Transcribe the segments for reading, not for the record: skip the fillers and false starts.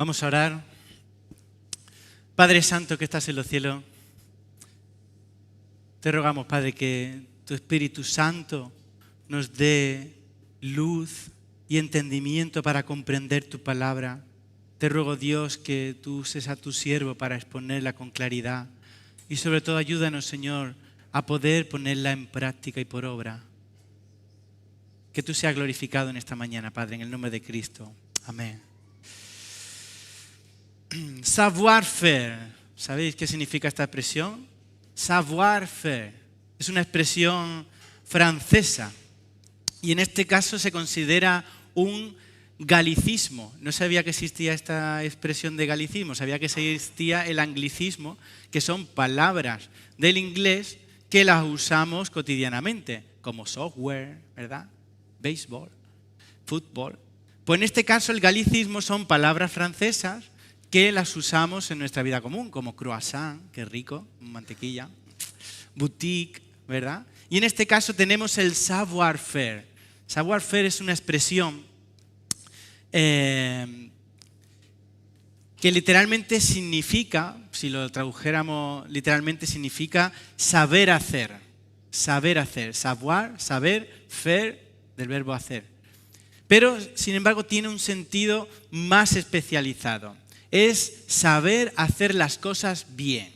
Vamos a orar. Padre Santo que estás en los cielos, te rogamos, Padre, que tu Espíritu Santo nos dé luz y entendimiento para comprender tu palabra. Te ruego, Dios, que tú uses a tu siervo para exponerla con claridad y sobre todo ayúdanos, Señor, a poder ponerla en práctica y por obra. Que tú seas glorificado en esta mañana, Padre, en el nombre de Cristo. Amén. Savoir-faire. ¿Sabéis qué significa esta expresión? Savoir-faire. Es una expresión francesa y en este caso se considera un galicismo. No sabía que existía esta expresión de galicismo, sabía que existía el anglicismo, que son palabras del inglés que las usamos cotidianamente, como software, ¿verdad? Béisbol, fútbol. Pues en este caso el galicismo son palabras francesas que las usamos en nuestra vida común, como croissant, qué rico, mantequilla, boutique, ¿verdad? Y en este caso tenemos el savoir-faire. Savoir-faire es una expresión que literalmente significa, si lo tradujéramos literalmente, significa saber hacer. Saber hacer. Savoir, saber, faire, del verbo hacer. Pero, sin embargo, tiene un sentido más especializado. Es saber hacer las cosas bien.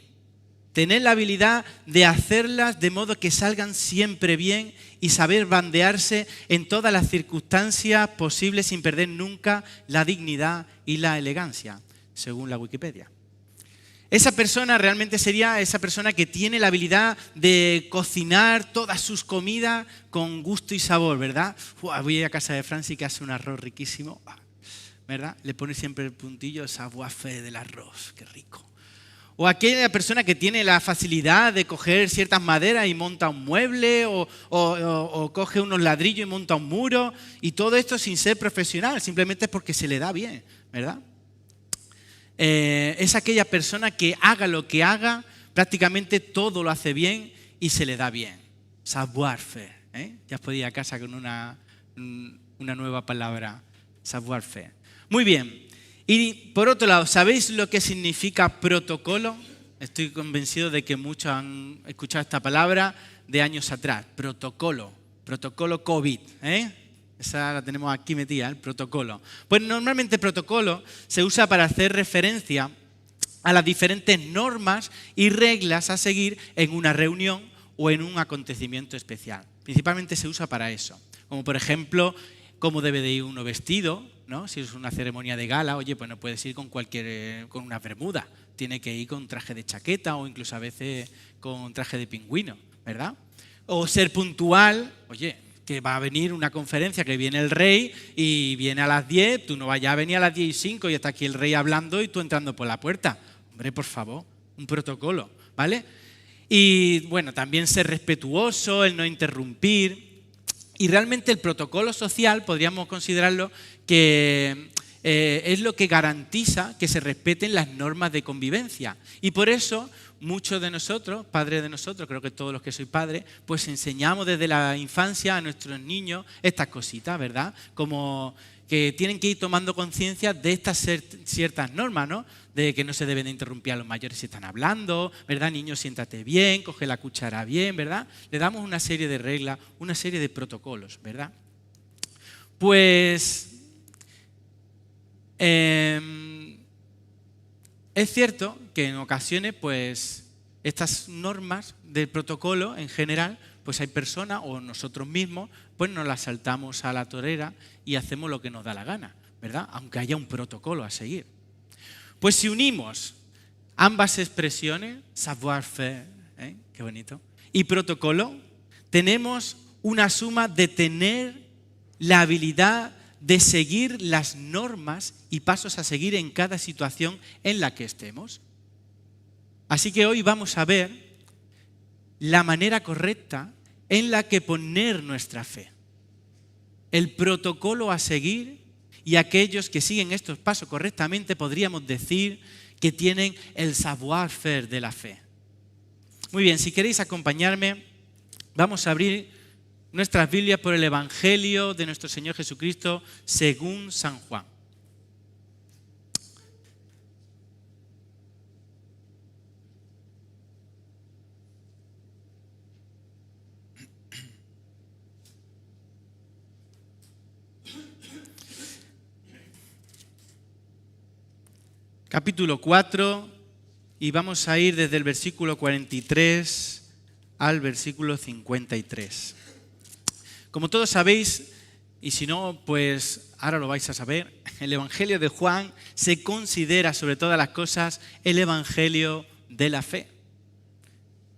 Tener la habilidad de hacerlas de modo que salgan siempre bien y saber bandearse en todas las circunstancias posibles sin perder nunca la dignidad y la elegancia, según la Wikipedia. Esa persona realmente sería esa persona que tiene la habilidad de cocinar todas sus comidas con gusto y sabor, ¿verdad? Voy a casa de Franci que hace un arroz riquísimo, ¿verdad? Le pone siempre el puntillo savoir-faire del arroz, qué rico. O aquella persona que tiene la facilidad de coger ciertas maderas y monta un mueble o coge unos ladrillos y monta un muro, y todo esto sin ser profesional, simplemente es porque se le da bien, ¿verdad? Es aquella persona que haga lo que haga, prácticamente todo lo hace bien y se le da bien. Savoir-faire, ¿eh? Ya os podía ir a casa con una nueva palabra, savoir-faire. Muy bien. Y por otro lado, ¿sabéis lo que significa protocolo? Estoy convencido de que muchos han escuchado esta palabra de años atrás. Protocolo COVID, ¿eh? Esa la tenemos aquí metida, el protocolo. Pues normalmente el protocolo se usa para hacer referencia a las diferentes normas y reglas a seguir en una reunión o en un acontecimiento especial. Principalmente se usa para eso. Como por ejemplo, cómo debe de ir uno vestido, ¿no? Si es una ceremonia de gala, oye, pues no puedes ir con una bermuda. Tiene que ir con traje de chaqueta o incluso a veces con traje de pingüino, ¿verdad? O ser puntual, oye, que va a venir una conferencia, que viene el rey y viene a las 10, tú no vayas a venir a las 10:05 y está aquí el rey hablando y tú entrando por la puerta. Hombre, por favor, un protocolo, ¿vale? Y bueno, también ser respetuoso, el no interrumpir. Y realmente el protocolo social podríamos considerarlo que es lo que garantiza que se respeten las normas de convivencia. Y por eso muchos de nosotros, padres de nosotros, creo que todos los que sois padres, pues enseñamos desde la infancia a nuestros niños estas cositas, ¿verdad? Como que tienen que ir tomando conciencia de estas ciertas normas, ¿no? De que no se deben de interrumpir a los mayores si están hablando, ¿verdad? Niños, siéntate bien, coge la cuchara bien, ¿verdad? Le damos una serie de reglas, una serie de protocolos, ¿verdad? Pues es cierto que en ocasiones, pues estas normas del protocolo en general, pues hay personas o nosotros mismos, pues nos las saltamos a la torera y hacemos lo que nos da la gana, ¿verdad? Aunque haya un protocolo a seguir. Pues si unimos ambas expresiones, savoir-faire, qué bonito, y protocolo, tenemos una suma de tener la habilidad de seguir las normas y pasos a seguir en cada situación en la que estemos. Así que hoy vamos a ver la manera correcta en la que poner nuestra fe, el protocolo a seguir, y aquellos que siguen estos pasos correctamente podríamos decir que tienen el savoir-faire de la fe. Muy bien, si queréis acompañarme, vamos a abrir nuestras Biblias por el Evangelio de nuestro Señor Jesucristo según San Juan. capítulo 4, y vamos a ir desde el versículo 43 al versículo 53. Como todos sabéis, y si no, pues ahora lo vais a saber, el Evangelio de Juan se considera sobre todas las cosas el Evangelio de la fe.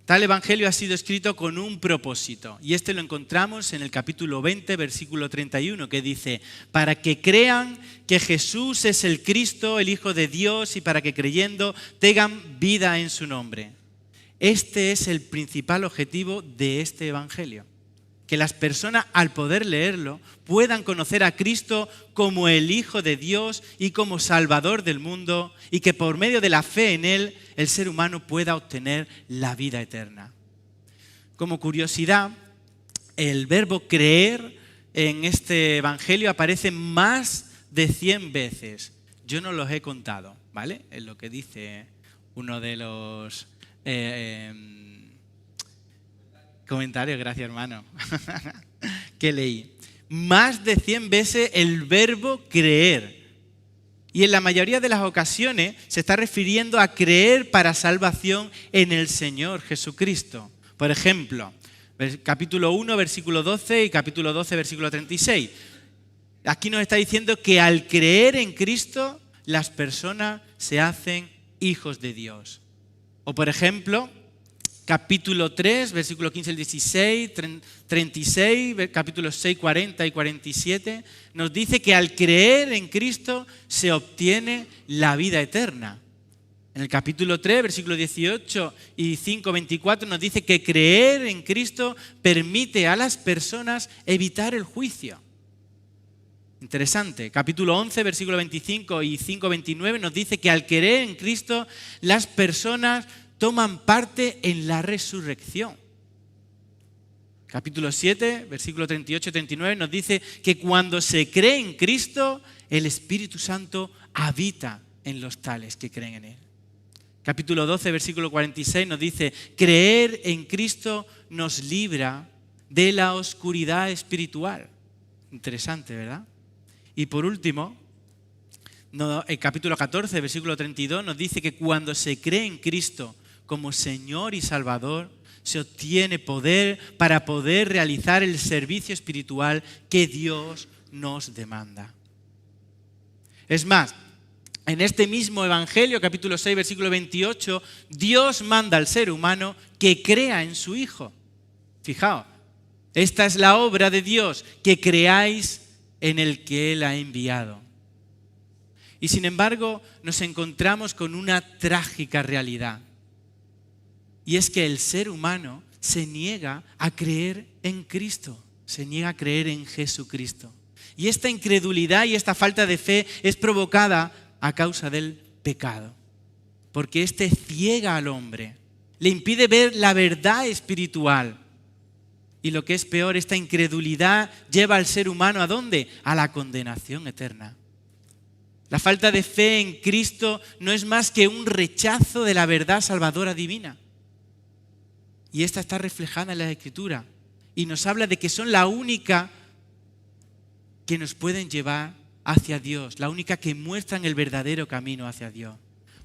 Tal evangelio ha sido escrito con un propósito, y este lo encontramos en el capítulo 20, versículo 31, que dice: para que crean que Jesús es el Cristo, el Hijo de Dios, y para que creyendo tengan vida en su nombre. Este es el principal objetivo de este evangelio, que las personas, al poder leerlo, puedan conocer a Cristo como el Hijo de Dios y como Salvador del mundo, y que por medio de la fe en Él, el ser humano pueda obtener la vida eterna. Como curiosidad, el verbo creer en este evangelio aparece más de 100 veces. Yo no los he contado, ¿vale? Es lo que dice uno de los comentarios, gracias hermano, que leí. Más de 100 veces el verbo creer. Y en la mayoría de las ocasiones se está refiriendo a creer para salvación en el Señor Jesucristo. Por ejemplo, capítulo 1, versículo 12 y capítulo 12, versículo 36. Aquí nos está diciendo que al creer en Cristo, las personas se hacen hijos de Dios. O por ejemplo, capítulo 3, versículo 15 al 16, 36, capítulos 6, 40 y 47, nos dice que al creer en Cristo se obtiene la vida eterna. En el capítulo 3, versículo 18 y 5, 24 nos dice que creer en Cristo permite a las personas evitar el juicio. Interesante. Capítulo 11, versículo 25 y 5, 29 nos dice que al creer en Cristo las personas toman parte en la resurrección. Capítulo 7, versículo 38 y 39 nos dice que cuando se cree en Cristo, el Espíritu Santo habita en los tales que creen en Él. Capítulo 12, versículo 46 nos dice: creer en Cristo nos libra de la oscuridad espiritual. Interesante, ¿verdad? Y por último, el capítulo 14, versículo 32 nos dice que cuando se cree en Cristo como Señor y Salvador, se obtiene poder para poder realizar el servicio espiritual que Dios nos demanda. Es más, en este mismo Evangelio, capítulo 6, versículo 28, Dios manda al ser humano que crea en su Hijo. Fijaos, esta es la obra de Dios, que creáis en el que Él ha enviado. Y sin embargo, nos encontramos con una trágica realidad. Y es que el ser humano se niega a creer en Cristo, se niega a creer en Jesucristo. Y esta incredulidad y esta falta de fe es provocada a causa del pecado. Porque este ciega al hombre, le impide ver la verdad espiritual. Y lo que es peor, esta incredulidad lleva al ser humano ¿a dónde? A la condenación eterna. La falta de fe en Cristo no es más que un rechazo de la verdad salvadora divina. Y esta está reflejada en la Escritura y nos habla de que son la única que nos pueden llevar hacia Dios, la única que muestran el verdadero camino hacia Dios.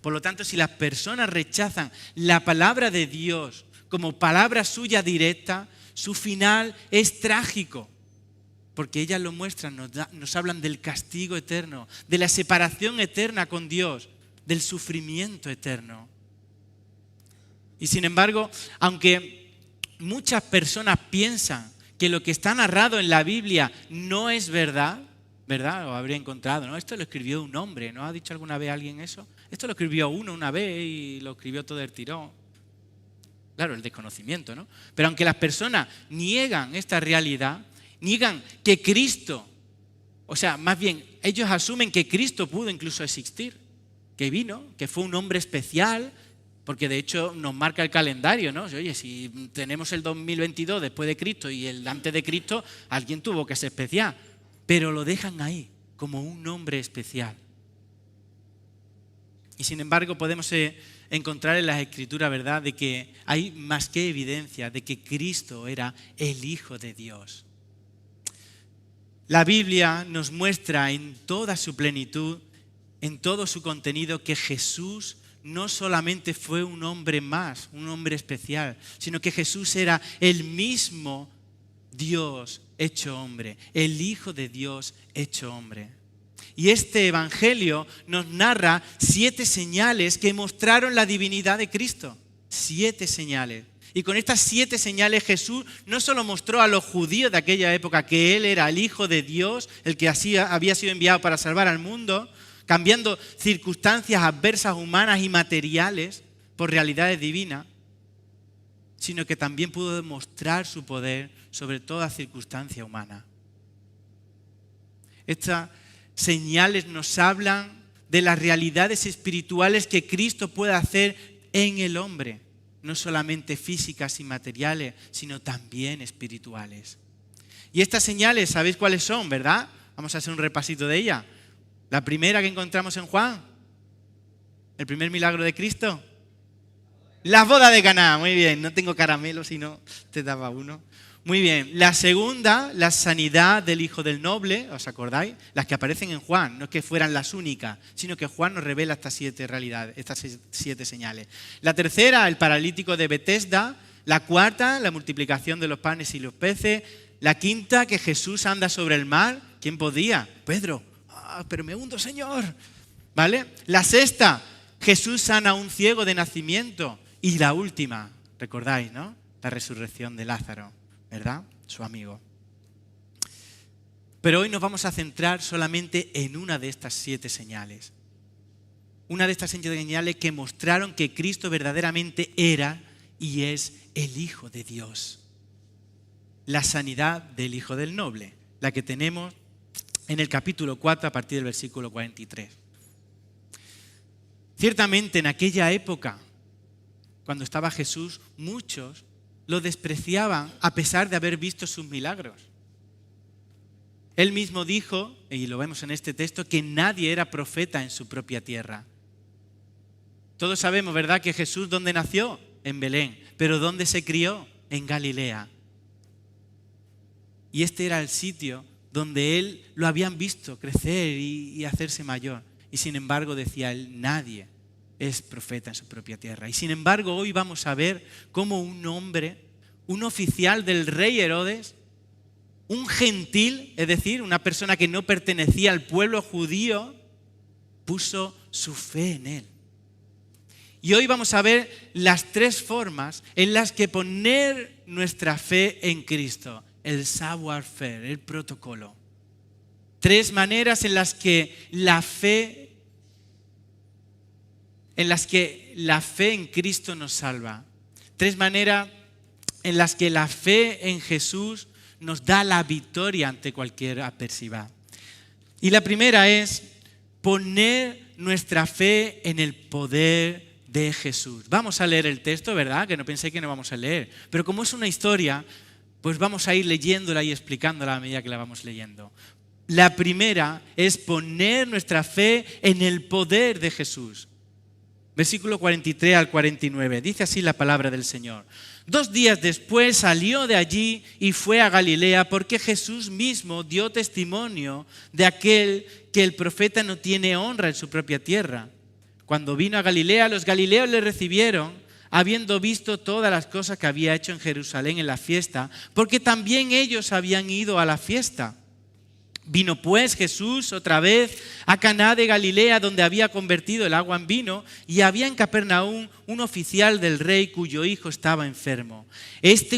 Por lo tanto, si las personas rechazan la palabra de Dios como palabra suya directa, su final es trágico, porque ellas lo muestran, nos hablan del castigo eterno, de la separación eterna con Dios, del sufrimiento eterno. Y sin embargo, aunque muchas personas piensan que lo que está narrado en la Biblia no es verdad, ¿verdad? Lo habría encontrado, ¿no? Esto lo escribió un hombre, ¿no ha dicho alguna vez alguien eso? Esto lo escribió uno una vez y lo escribió todo el tirón. Claro, el desconocimiento, ¿no? Pero aunque las personas niegan esta realidad, niegan que Cristo, o sea, más bien, ellos asumen que Cristo pudo incluso existir, que vino, que fue un hombre especial, porque de hecho nos marca el calendario, ¿no? Oye, si tenemos el 2022 después de Cristo y el antes de Cristo, alguien tuvo que ser especial. Pero lo dejan ahí, como un hombre especial. Y sin embargo podemos encontrar en las Escrituras, ¿verdad?, de que hay más que evidencia de que Cristo era el Hijo de Dios. La Biblia nos muestra en toda su plenitud en todo su contenido que Jesús no solamente fue un hombre más, un hombre especial, sino que Jesús era el mismo Dios hecho hombre, el Hijo de Dios hecho hombre. Y este evangelio nos narra 7 señales que mostraron la divinidad de Cristo. 7 señales. Y con estas 7 señales Jesús no solo mostró a los judíos de aquella época que Él era el Hijo de Dios, el que así había sido enviado para salvar al mundo, cambiando circunstancias adversas humanas y materiales por realidades divinas, sino que también pudo demostrar su poder sobre toda circunstancia humana. Estas señales nos hablan de las realidades espirituales que Cristo puede hacer en el hombre, no solamente físicas y materiales, sino también espirituales. Y estas señales, ¿sabéis cuáles son, verdad? Vamos a hacer un repasito de ellas. La primera que encontramos en Juan, el primer milagro de Cristo. La boda de Caná, muy bien, no tengo caramelo, si no te daba uno. Muy bien, la segunda, la sanidad del hijo del noble, ¿os acordáis? Las que aparecen en Juan, no es que fueran las únicas, sino que Juan nos revela estas 7 realidades, estas 7 señales. La tercera, el paralítico de Betesda. La cuarta, la multiplicación de los panes y los peces. La quinta, que Jesús anda sobre el mar. ¿Quién podía? Pedro. Pero me hundo, Señor. ¿Vale? La sexta, Jesús sana a un ciego de nacimiento. Y la última, recordáis, ¿no? La resurrección de Lázaro, ¿verdad? Su amigo. Pero hoy nos vamos a centrar solamente en una de estas 7 señales. Una de estas 7 señales que mostraron que Cristo verdaderamente era y es el Hijo de Dios. La sanidad del hijo del noble, la que tenemos en el capítulo 4 a partir del versículo 43. Ciertamente en aquella época, cuando estaba Jesús, muchos lo despreciaban a pesar de haber visto sus milagros. Él mismo dijo, y lo vemos en este texto, que nadie era profeta en su propia tierra. Todos sabemos, ¿verdad?, que Jesús, ¿dónde nació? En Belén. ¿Pero dónde se crió? En Galilea. Y este era el sitio donde él lo habían visto crecer y hacerse mayor. Y sin embargo, decía él, nadie es profeta en su propia tierra. Y sin embargo, hoy vamos a ver cómo un hombre, un oficial del rey Herodes, un gentil, es decir, una persona que no pertenecía al pueblo judío, puso su fe en él. Y hoy vamos a ver las 3 formas en las que poner nuestra fe en Cristo. El savoir-faire, el protocolo. 3 maneras en las que la fe en Cristo nos salva. 3 maneras en las que la fe en Jesús nos da la victoria ante cualquier adversidad. Y la primera es poner nuestra fe en el poder de Jesús. Vamos a leer el texto, ¿verdad? Que no pensé que no vamos a leer. Pero como es una historia, pues vamos a ir leyéndola y explicándola a medida que la vamos leyendo. La primera es poner nuestra fe en el poder de Jesús. Versículo 43 al 49. Dice así la palabra del Señor. 2 días después salió de allí y fue a Galilea, porque Jesús mismo dio testimonio de aquel que el profeta no tiene honra en su propia tierra. Cuando vino a Galilea, los galileos le recibieron, habiendo visto todas las cosas que había hecho en Jerusalén en la fiesta, porque también ellos habían ido a la fiesta. Vino pues Jesús otra vez a Caná de Galilea, donde había convertido el agua en vino, y había en Capernaum un oficial del rey cuyo hijo estaba enfermo.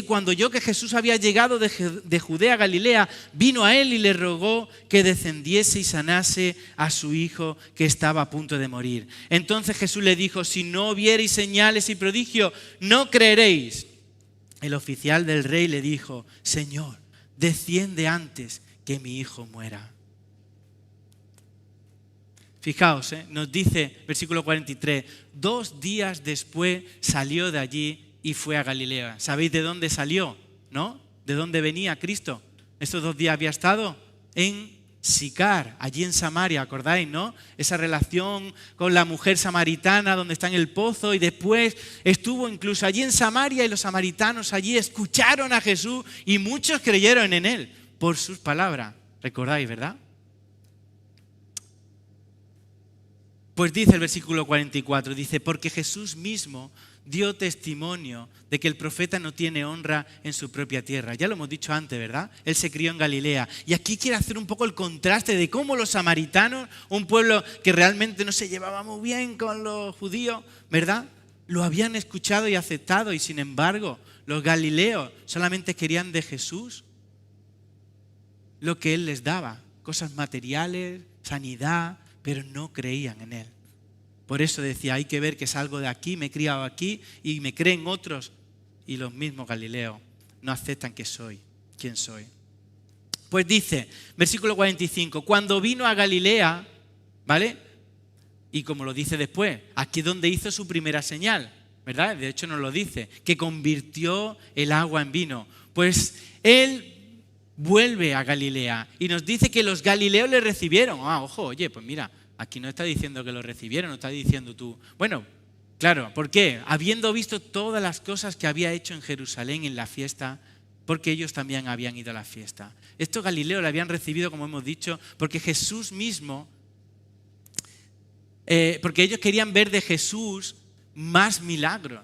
Cuando oyó que Jesús había llegado de Judea a Galilea, vino a él y le rogó que descendiese y sanase a su hijo que estaba a punto de morir. Entonces Jesús le dijo, si no viereis señales y prodigios, no creeréis. El oficial del rey le dijo, Señor, desciende antes que mi hijo muera. Fijaos, nos dice, versículo 43, 2 días después salió de allí y fue a Galilea. ¿Sabéis de dónde salió? ¿No? ¿De dónde venía Cristo? Estos 2 días había estado en Sicar, allí en Samaria, ¿acordáis, no? Esa relación con la mujer samaritana donde está en el pozo, y después estuvo incluso allí en Samaria, y los samaritanos allí escucharon a Jesús y muchos creyeron en él por sus palabras. ¿Recordáis, verdad? Pues dice el versículo 44, dice, porque Jesús mismo dio testimonio de que el profeta no tiene honra en su propia tierra. Ya lo hemos dicho antes, ¿verdad? Él se crió en Galilea. Y aquí quiere hacer un poco el contraste de cómo los samaritanos, un pueblo que realmente no se llevaba muy bien con los judíos, ¿verdad? Lo habían escuchado y aceptado, y sin embargo, los galileos solamente querían de Jesús lo que Él les daba, cosas materiales, sanidad, pero no creían en Él. Por eso decía, hay que ver que salgo de aquí, me he criado aquí y me creen otros. Y los mismos galileos no aceptan que soy quien soy. Pues dice, versículo 45, cuando vino a Galilea, ¿vale? Y como lo dice después, aquí es donde hizo su primera señal, ¿verdad? De hecho nos lo dice, que convirtió el agua en vino. Pues Él vuelve a Galilea y nos dice que los galileos le recibieron. Ojo, oye, pues mira, aquí no está diciendo que lo recibieron, no está diciendo tú. Bueno, claro, ¿por qué? Habiendo visto todas las cosas que había hecho en Jerusalén en la fiesta, porque ellos también habían ido a la fiesta. Estos galileos le habían recibido, como hemos dicho, porque Jesús mismo, porque ellos querían ver de Jesús más milagros,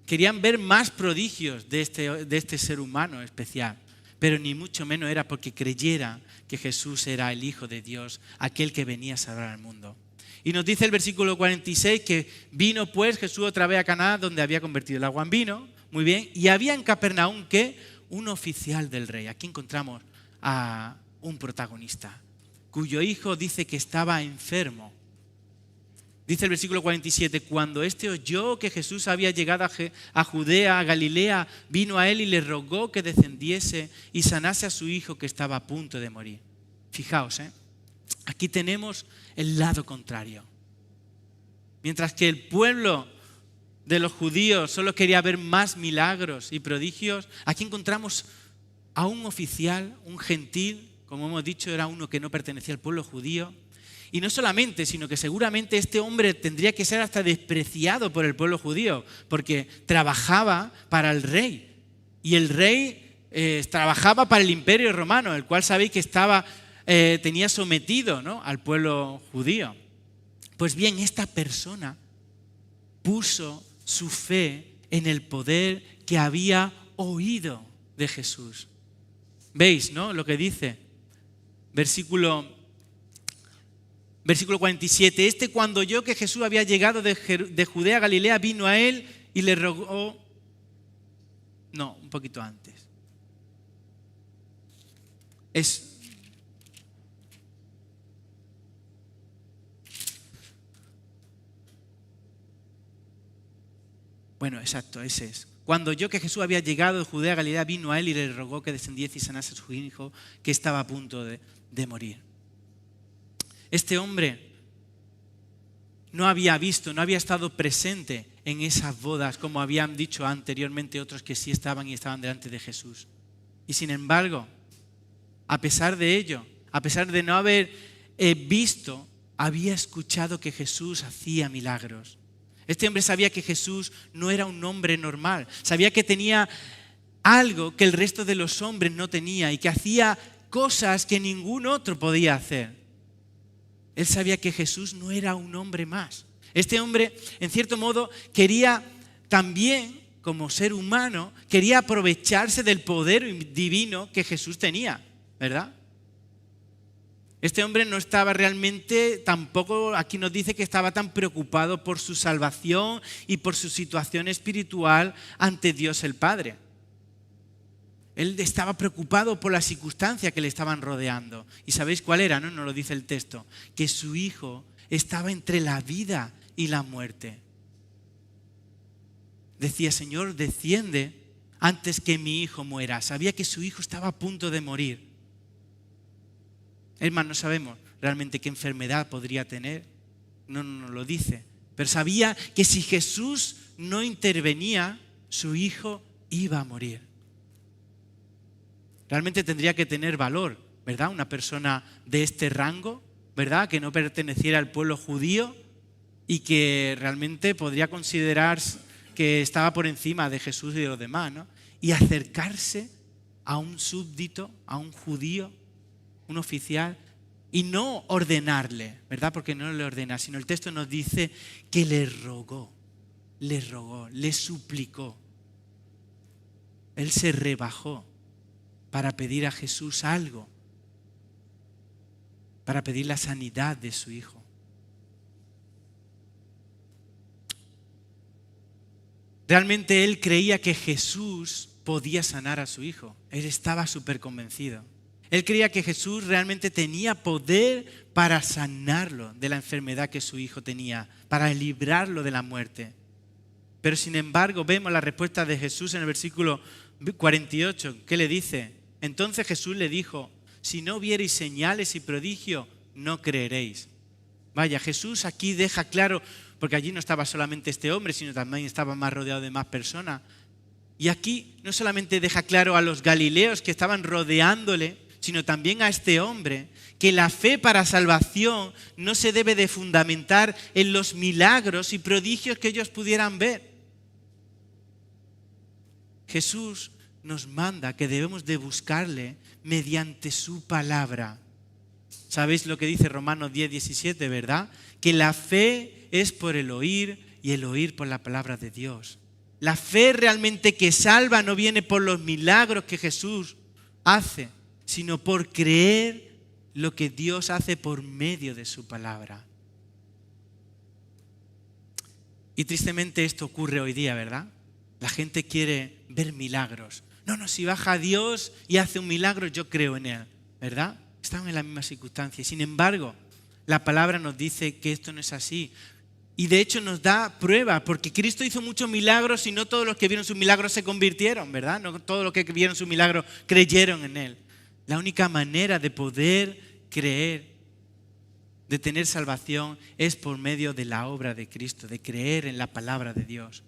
querían ver más prodigios de este ser humano especial. Pero ni mucho menos era porque creyera que Jesús era el Hijo de Dios, aquel que venía a salvar al mundo. Y nos dice el versículo 46 que vino pues Jesús otra vez a Caná, donde había convertido el agua en vino, muy bien, y había en Capernaum ¿qué? Un oficial del rey. Aquí encontramos a un protagonista, cuyo hijo dice que estaba enfermo. Dice el versículo 47, cuando éste oyó que Jesús había llegado a Judea, a Galilea, vino a él y le rogó que descendiese y sanase a su hijo que estaba a punto de morir. Fijaos, aquí tenemos el lado contrario. Mientras que el pueblo de los judíos solo quería ver más milagros y prodigios, aquí encontramos a un oficial, un gentil, como hemos dicho, era uno que no pertenecía al pueblo judío. Y no solamente, sino que seguramente este hombre tendría que ser hasta despreciado por el pueblo judío, porque trabajaba para el rey. Y el rey trabajaba para el imperio romano, el cual sabéis que tenía sometido, ¿no?, al pueblo judío. Pues bien, esta persona puso su fe en el poder que había oído de Jesús. ¿Veis, no?, lo que dice? Versículo 47, cuando oyó que Jesús había llegado de Judea a Galilea, vino a él y le rogó, un poquito antes. Exacto, ese es. Cuando oyó que Jesús había llegado de Judea a Galilea, vino a él y le rogó que descendiese y sanase a su hijo que estaba a punto de morir. Este hombre no había visto, no había estado presente en esas bodas, como habían dicho anteriormente otros que sí estaban y estaban delante de Jesús. Y sin embargo, a pesar de ello, a pesar de no haber visto, había escuchado que Jesús hacía milagros. Este hombre sabía que Jesús no era un hombre normal, sabía que tenía algo que el resto de los hombres no tenía y que hacía cosas que ningún otro podía hacer. Él sabía que Jesús no era un hombre más. Este hombre, en cierto modo, quería también, como ser humano, quería aprovecharse del poder divino que Jesús tenía, ¿verdad? Este hombre no estaba realmente, tampoco aquí nos dice que estaba tan preocupado por su salvación y por su situación espiritual ante Dios el Padre. Él estaba preocupado por las circunstancias que le estaban rodeando. ¿Y sabéis cuál era? No lo dice el texto. Que su hijo estaba entre la vida y la muerte. Decía, Señor, desciende antes que mi hijo muera. Sabía que su hijo estaba a punto de morir. Es más, no sabemos realmente qué enfermedad podría tener. No lo dice. Pero sabía que si Jesús no intervenía, su hijo iba a morir. Realmente tendría que tener valor, ¿verdad? Una persona de este rango, ¿verdad? Que no perteneciera al pueblo judío y que realmente podría considerar que estaba por encima de Jesús y de los demás, ¿no? Y acercarse a un súbdito, a un judío, un oficial, y no ordenarle, ¿verdad? Porque no le ordena, sino el texto nos dice que le rogó, le suplicó. Él se rebajó para pedir a Jesús algo, para pedir la sanidad de su hijo. Realmente él creía que Jesús podía sanar a su hijo. Él estaba súper convencido. Él creía que Jesús realmente tenía poder para sanarlo de la enfermedad que su hijo tenía, para librarlo de la muerte. Pero sin embargo vemos la respuesta de Jesús en el versículo 48. ¿Qué le dice? Entonces Jesús le dijo: si no viereis señales y prodigios, no creeréis. Vaya, Jesús aquí deja claro, porque allí no estaba solamente este hombre, sino también estaba más rodeado de más personas. Y aquí no solamente deja claro a los galileos que estaban rodeándole, sino también a este hombre, que la fe para salvación no se debe de fundamentar en los milagros y prodigios que ellos pudieran ver. Jesús nos manda que debemos de buscarle mediante su palabra. ¿Sabéis lo que dice Romanos 10:17, verdad? Que la fe es por el oír y el oír por la palabra de Dios. La fe realmente que salva no viene por los milagros que Jesús hace, sino por creer lo que Dios hace por medio de su palabra. Y tristemente esto ocurre hoy día, ¿verdad? La gente quiere ver milagros. No, si baja Dios y hace un milagro, yo creo en Él, ¿verdad? Estamos en la misma circunstancia. Sin embargo, la palabra nos dice que esto no es así. Y de hecho nos da prueba, porque Cristo hizo muchos milagros y no todos los que vieron sus milagros se convirtieron, ¿verdad? No todos los que vieron sus milagros creyeron en Él. La única manera de poder creer, de tener salvación, es por medio de la obra de Cristo, de creer en la palabra de Dios.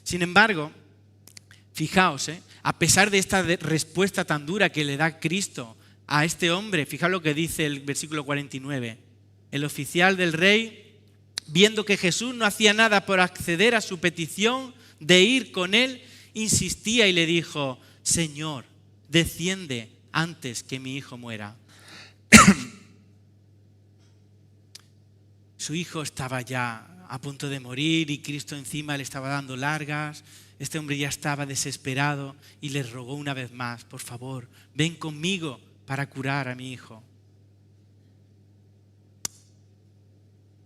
Sin embargo, fijaos, a pesar de esta respuesta tan dura que le da Cristo a este hombre, fijaos lo que dice el versículo 49. El oficial del rey, viendo que Jesús no hacía nada por acceder a su petición de ir con él, insistía y le dijo: Señor, desciende antes que mi hijo muera. Su hijo estaba ya a punto de morir y Cristo encima le estaba dando largas. Este hombre ya estaba desesperado y le rogó una vez más: por favor, ven conmigo para curar a mi hijo.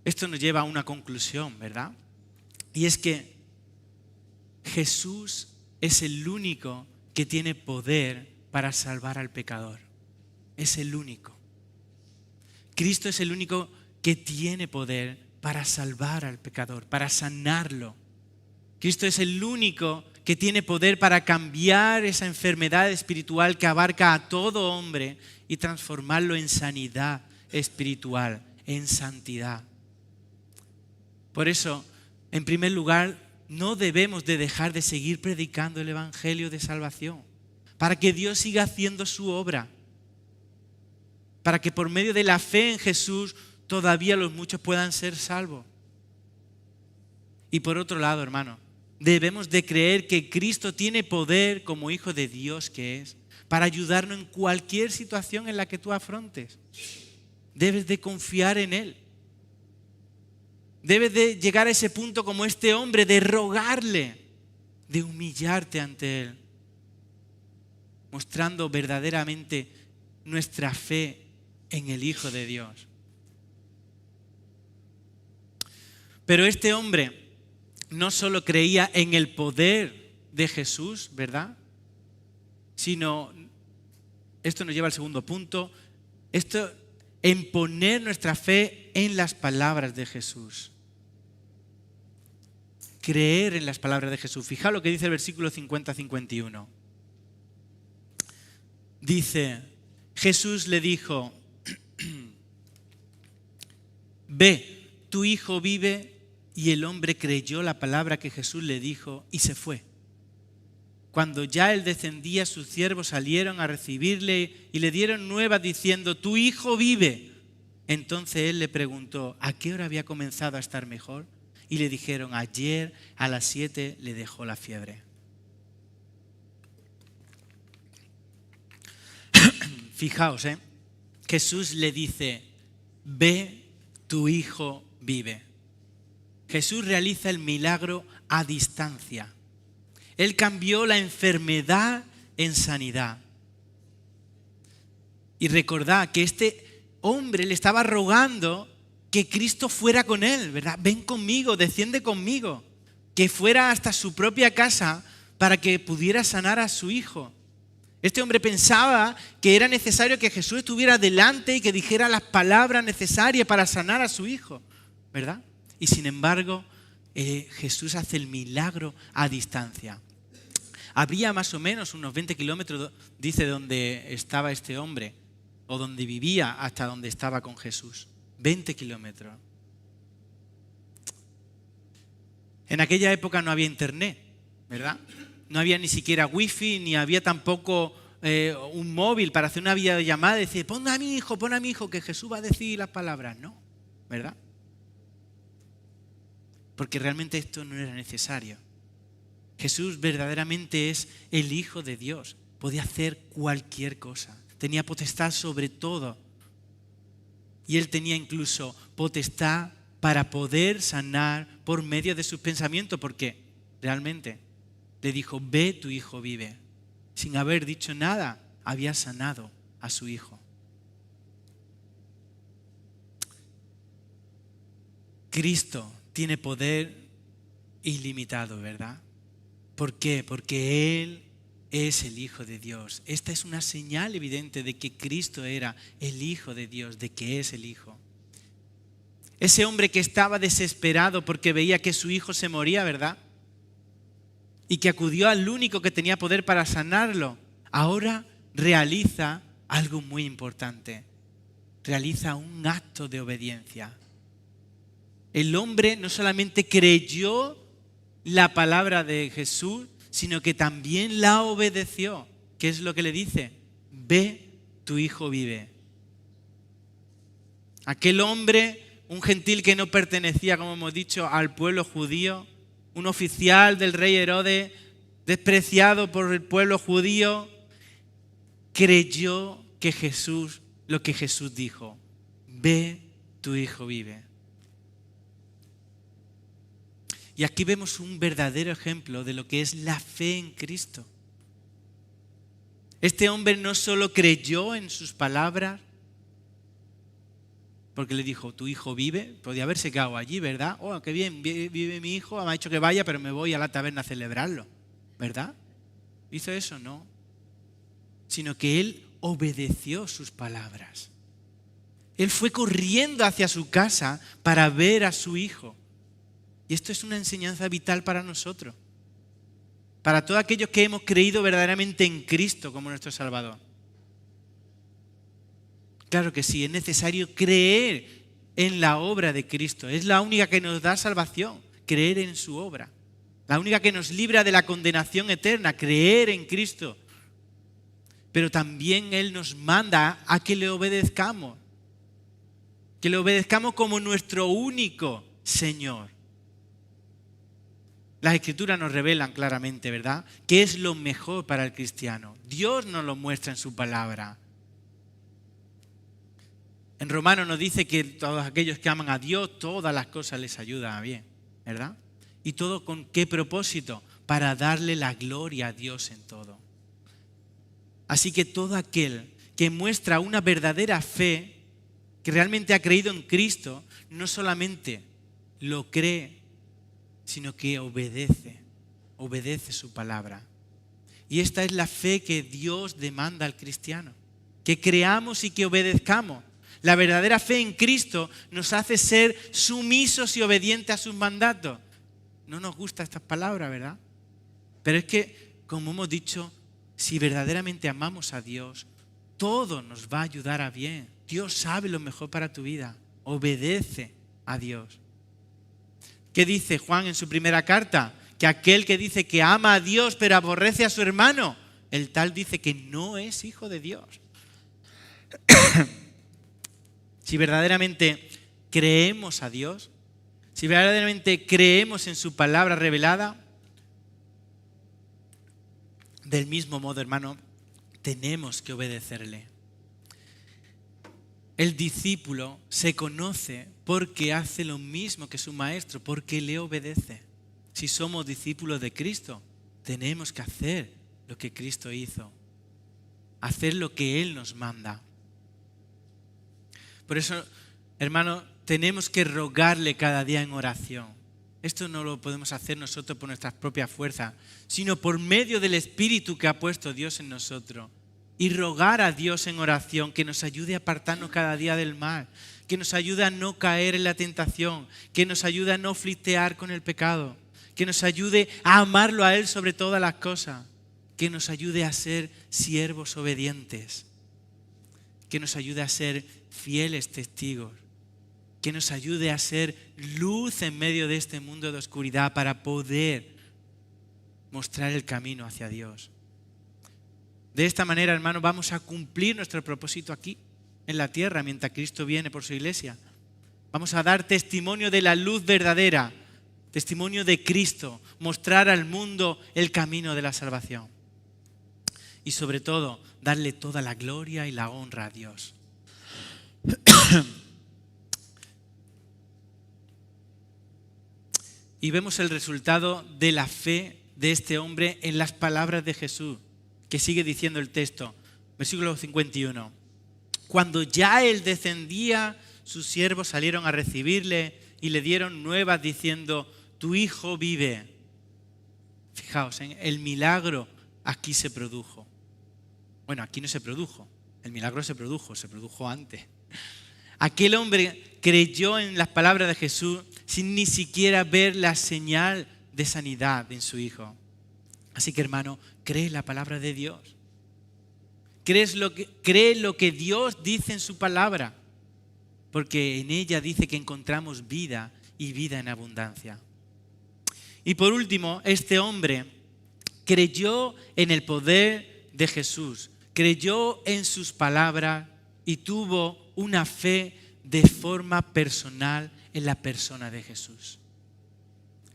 Esto nos lleva a una conclusión, ¿verdad? Y es que Jesús es el único que tiene poder para salvar al pecador. Es el único. Cristo es el único que tiene poder para salvar al pecador, para sanarlo. Cristo es el único que tiene poder para cambiar esa enfermedad espiritual que abarca a todo hombre y transformarlo en sanidad espiritual, en santidad. Por eso, en primer lugar, no debemos de dejar de seguir predicando el evangelio de salvación, para que Dios siga haciendo su obra, para que por medio de la fe en Jesús todavía los muchos puedan ser salvos. Y por otro lado, hermano, debemos de creer que Cristo tiene poder como Hijo de Dios que es, para ayudarnos en cualquier situación en la que tú afrontes. Debes de confiar en Él. Debes de llegar a ese punto como este hombre, de rogarle, de humillarte ante Él, mostrando verdaderamente nuestra fe en el Hijo de Dios. Pero este hombre no solo creía en el poder de Jesús, ¿verdad? Sino, esto nos lleva al segundo punto, en poner nuestra fe en las palabras de Jesús. Creer en las palabras de Jesús. Fijaos lo que dice el versículo 50-51. Dice: Jesús le dijo: ve, tu hijo vive. Y el hombre creyó la palabra que Jesús le dijo y se fue. Cuando ya él descendía, sus siervos salieron a recibirle y le dieron nuevas diciendo: tu hijo vive. Entonces él le preguntó: ¿a qué hora había comenzado a estar mejor? Y le dijeron: ayer a las 7 le dejó la fiebre. Fijaos, Jesús le dice, ve, tu hijo vive. Jesús realiza el milagro a distancia. Él cambió la enfermedad en sanidad. Y recordad que este hombre le estaba rogando que Cristo fuera con él, ¿verdad? Ven conmigo, desciende conmigo. Que fuera hasta su propia casa para que pudiera sanar a su hijo. Este hombre pensaba que era necesario que Jesús estuviera delante y que dijera las palabras necesarias para sanar a su hijo, ¿verdad? Y sin embargo, Jesús hace el milagro a distancia. Habría más o menos unos 20 kilómetros, dice, donde estaba este hombre, o donde vivía hasta donde estaba con Jesús. 20 kilómetros. En aquella época no había internet, ¿verdad? No había ni siquiera wifi, ni había tampoco un móvil para hacer una videollamada y decir, pon a mi hijo, que Jesús va a decir las palabras. No, ¿verdad? Porque realmente esto no era necesario. Jesús verdaderamente es el Hijo de Dios. Podía hacer cualquier cosa. Tenía potestad sobre todo. Y Él tenía incluso potestad para poder sanar por medio de sus pensamientos, porque realmente le dijo, ve, tu hijo vive. Sin haber dicho nada, había sanado a su hijo. Cristo tiene poder ilimitado, ¿verdad? ¿Por qué? Porque Él es el Hijo de Dios. Esta es una señal evidente de que Cristo era el Hijo de Dios, de que es el Hijo. Ese hombre que estaba desesperado porque veía que su hijo se moría, ¿verdad? Y que acudió al único que tenía poder para sanarlo, ahora realiza algo muy importante. Realiza un acto de obediencia. El hombre no solamente creyó la palabra de Jesús, sino que también la obedeció. ¿Qué es lo que le dice? Ve, tu hijo vive. Aquel hombre, un gentil que no pertenecía, como hemos dicho, al pueblo judío, un oficial del rey Herodes, despreciado por el pueblo judío, creyó que Jesús, lo que Jesús dijo, ve, tu hijo vive. Y aquí vemos un verdadero ejemplo de lo que es la fe en Cristo. Este hombre no solo creyó en sus palabras, porque le dijo, tu hijo vive, podía haberse quedado allí, ¿verdad? Oh, qué bien, vive mi hijo, me ha dicho que vaya, pero me voy a la taberna a celebrarlo, ¿verdad? ¿Hizo eso? No. Sino que él obedeció sus palabras. Él fue corriendo hacia su casa para ver a su hijo. Y esto es una enseñanza vital para nosotros. Para todos aquellos que hemos creído verdaderamente en Cristo como nuestro Salvador. Claro que sí, es necesario creer en la obra de Cristo. Es la única que nos da salvación, creer en su obra. La única que nos libra de la condenación eterna, creer en Cristo. Pero también Él nos manda a que le obedezcamos. Que le obedezcamos como nuestro único Señor. Las Escrituras nos revelan claramente, ¿verdad?, qué es lo mejor para el cristiano. Dios nos lo muestra en su palabra. En Romanos nos dice que todos aquellos que aman a Dios, todas las cosas les ayudan a bien, ¿verdad? ¿Y todo con qué propósito? Para darle la gloria a Dios en todo. Así que todo aquel que muestra una verdadera fe, que realmente ha creído en Cristo, no solamente lo cree, sino que obedece su palabra. Y esta es la fe que Dios demanda al cristiano, que creamos y que obedezcamos. La verdadera fe en Cristo nos hace ser sumisos y obedientes a sus mandatos. No nos gustan estas palabras, ¿verdad? Pero es que, como hemos dicho, si verdaderamente amamos a Dios, todo nos va a ayudar a bien. Dios sabe lo mejor para tu vida. Obedece a Dios. ¿Qué dice Juan en su primera carta? Que aquel que dice que ama a Dios pero aborrece a su hermano, el tal dice que no es hijo de Dios. Si verdaderamente creemos a Dios, si verdaderamente creemos en su palabra revelada, del mismo modo, hermano, tenemos que obedecerle. el discípulo se conoce porque hace lo mismo que su maestro, porque le obedece. Si somos discípulos de Cristo, tenemos que hacer lo que Cristo hizo, hacer lo que Él nos manda. Por eso, hermano, tenemos que rogarle cada día en oración. Esto no lo podemos hacer nosotros por nuestras propias fuerzas, sino por medio del Espíritu que ha puesto Dios en nosotros. Y rogar a Dios en oración que nos ayude a apartarnos cada día del mal, que nos ayude a no caer en la tentación, que nos ayude a no flirtear con el pecado, que nos ayude a amarlo a Él sobre todas las cosas, que nos ayude a ser siervos obedientes, que nos ayude a ser fieles testigos, que nos ayude a ser luz en medio de este mundo de oscuridad para poder mostrar el camino hacia Dios. De esta manera, hermanos, vamos a cumplir nuestro propósito aquí, en la tierra, mientras Cristo viene por su iglesia. Vamos a dar testimonio de la luz verdadera, testimonio de Cristo, mostrar al mundo el camino de la salvación. Y sobre todo, darle toda la gloria y la honra a Dios. Y vemos el resultado de la fe de este hombre en las palabras de Jesús, que sigue diciendo el texto, versículo 51. Cuando ya él descendía, sus siervos salieron a recibirle y le dieron nuevas diciendo, tu hijo vive. Fijaos, el milagro aquí se produjo. Bueno, aquí no se produjo, el milagro se produjo antes. Aquel hombre creyó en las palabras de Jesús sin ni siquiera ver la señal de sanidad en su hijo. Así que, hermano, cree la palabra de Dios. Cree lo que Dios dice en su palabra, porque en ella dice que encontramos vida y vida en abundancia. Y por último, este hombre creyó en el poder de Jesús, creyó en sus palabras y tuvo una fe de forma personal en la persona de Jesús.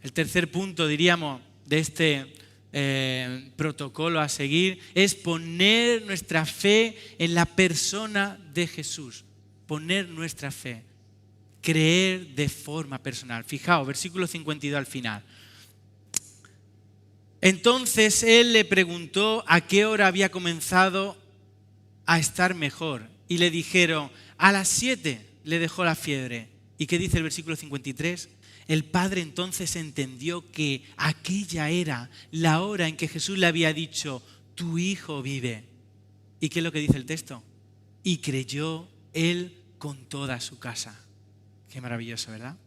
El tercer punto, diríamos, de este protocolo a seguir es poner nuestra fe en la persona de Jesús. Poner nuestra fe, creer de forma personal. Fijaos, versículo 52 al final. Entonces él le preguntó a qué hora había comenzado a estar mejor. Y le dijeron, a las 7 le dejó la fiebre. ¿Y qué dice el versículo 53? El padre entonces entendió que aquella era la hora en que Jesús le había dicho, tu hijo vive. ¿Y qué es lo que dice el texto? Y creyó él con toda su casa. Qué maravilloso, ¿verdad?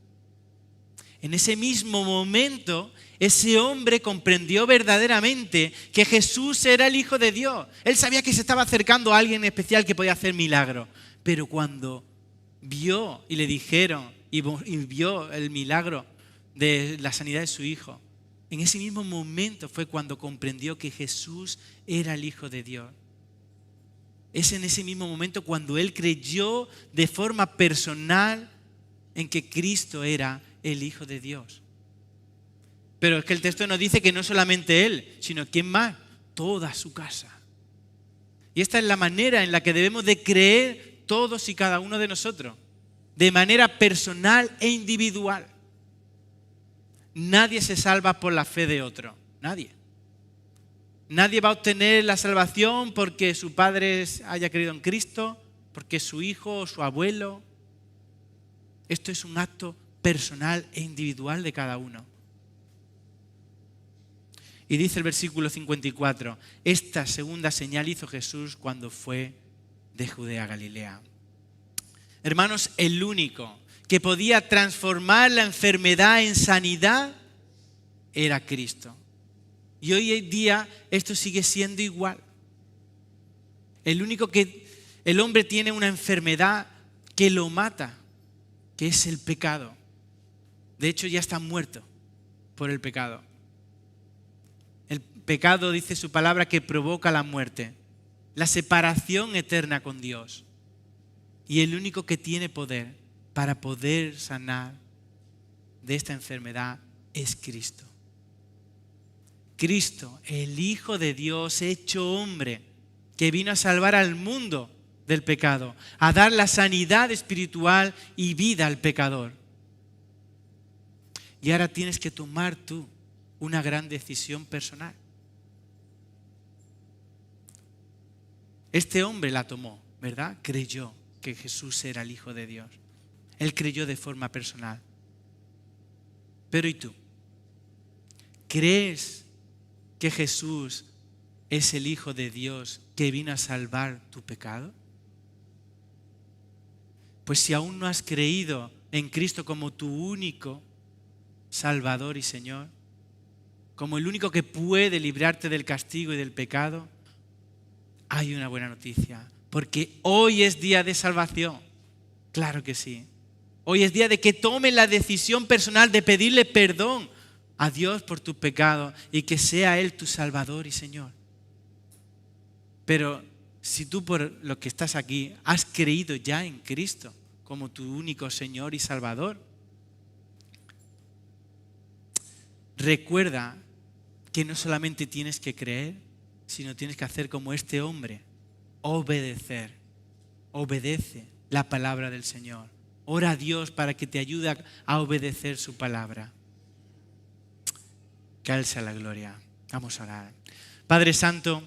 En ese mismo momento, ese hombre comprendió verdaderamente que Jesús era el Hijo de Dios. Él sabía que se estaba acercando a alguien especial que podía hacer milagros. Pero cuando vio y le dijeron, y vio el milagro de la sanidad de su hijo, en ese mismo momento fue cuando comprendió que Jesús era el Hijo de Dios. Es en ese mismo momento cuando él creyó de forma personal en que Cristo era el Hijo de Dios. Pero es que el texto nos dice que no solamente él, sino ¿quién más? Toda su casa. Y esta es la manera en la que debemos de creer todos y cada uno de nosotros, de manera personal e individual. Nadie se salva por la fe de otro, nadie. Nadie va a obtener la salvación porque su padre haya creído en Cristo, porque su hijo o su abuelo. Esto es un acto personal e individual de cada uno. Y dice el versículo 54, esta segunda señal hizo Jesús cuando fue de Judea a Galilea. Hermanos, el único que podía transformar la enfermedad en sanidad era Cristo. Y hoy en día esto sigue siendo igual. El hombre tiene una enfermedad que lo mata, que es el pecado. De hecho, ya está muerto por el pecado. El pecado, dice su palabra, que provoca la muerte, la separación eterna con Dios. Y el único que tiene poder para poder sanar de esta enfermedad es Cristo. Cristo, el Hijo de Dios hecho hombre, que vino a salvar al mundo del pecado, a dar la sanidad espiritual y vida al pecador. Y ahora tienes que tomar tú una gran decisión personal. Este hombre la tomó, ¿verdad? Creyó que Jesús era el Hijo de Dios. Él creyó de forma personal. Pero ¿y tú? ¿Crees que Jesús es el Hijo de Dios que vino a salvar tu pecado? Pues si aún no has creído en Cristo como tu único Salvador y Señor, como el único que puede librarte del castigo y del pecado, hay una buena noticia, porque hoy es día de salvación. Claro que sí. Hoy es día de que tomes la decisión personal de pedirle perdón a Dios por tus pecados y que sea Él tu Salvador y Señor. Pero si tú, por lo que estás aquí, has creído ya en Cristo como tu único Señor y Salvador, recuerda que no solamente tienes que creer, sino tienes que hacer como este hombre, obedecer. Obedece la palabra del Señor. Ora a Dios para que te ayude a obedecer su palabra. Que a Él sea la gloria. Vamos a orar. Padre Santo,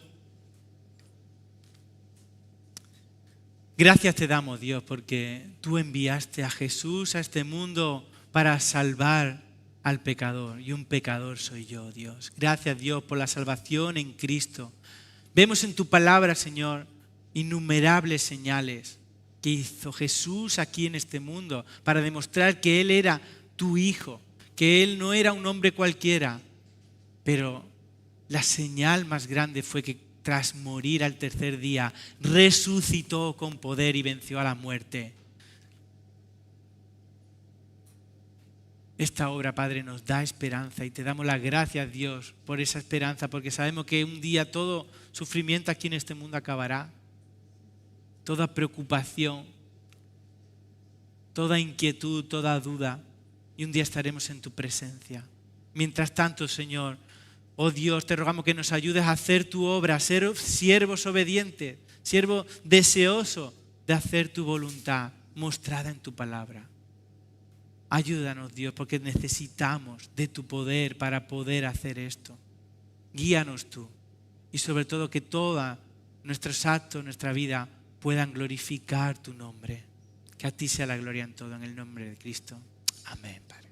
gracias te damos, Dios, porque tú enviaste a Jesús a este mundo para salvar al pecador, y un pecador soy yo, Dios. Gracias, Dios, por la salvación en Cristo. Vemos en tu palabra, Señor, innumerables señales que hizo Jesús aquí en este mundo para demostrar que Él era tu Hijo, que Él no era un hombre cualquiera, pero la señal más grande fue que tras morir al tercer día, resucitó con poder y venció a la muerte. Esta obra, Padre, nos da esperanza y te damos las gracias, Dios, por esa esperanza, porque sabemos que un día todo sufrimiento aquí en este mundo acabará. Toda preocupación, toda inquietud, toda duda, y un día estaremos en tu presencia. Mientras tanto, Señor, oh Dios, te rogamos que nos ayudes a hacer tu obra, a ser siervos obedientes, siervos deseosos de hacer tu voluntad mostrada en tu palabra. Ayúdanos, Dios, porque necesitamos de tu poder para poder hacer esto. Guíanos tú y sobre todo que todos nuestros actos, nuestra vida puedan glorificar tu nombre. Que a ti sea la gloria en todo, en el nombre de Cristo. Amén, Padre.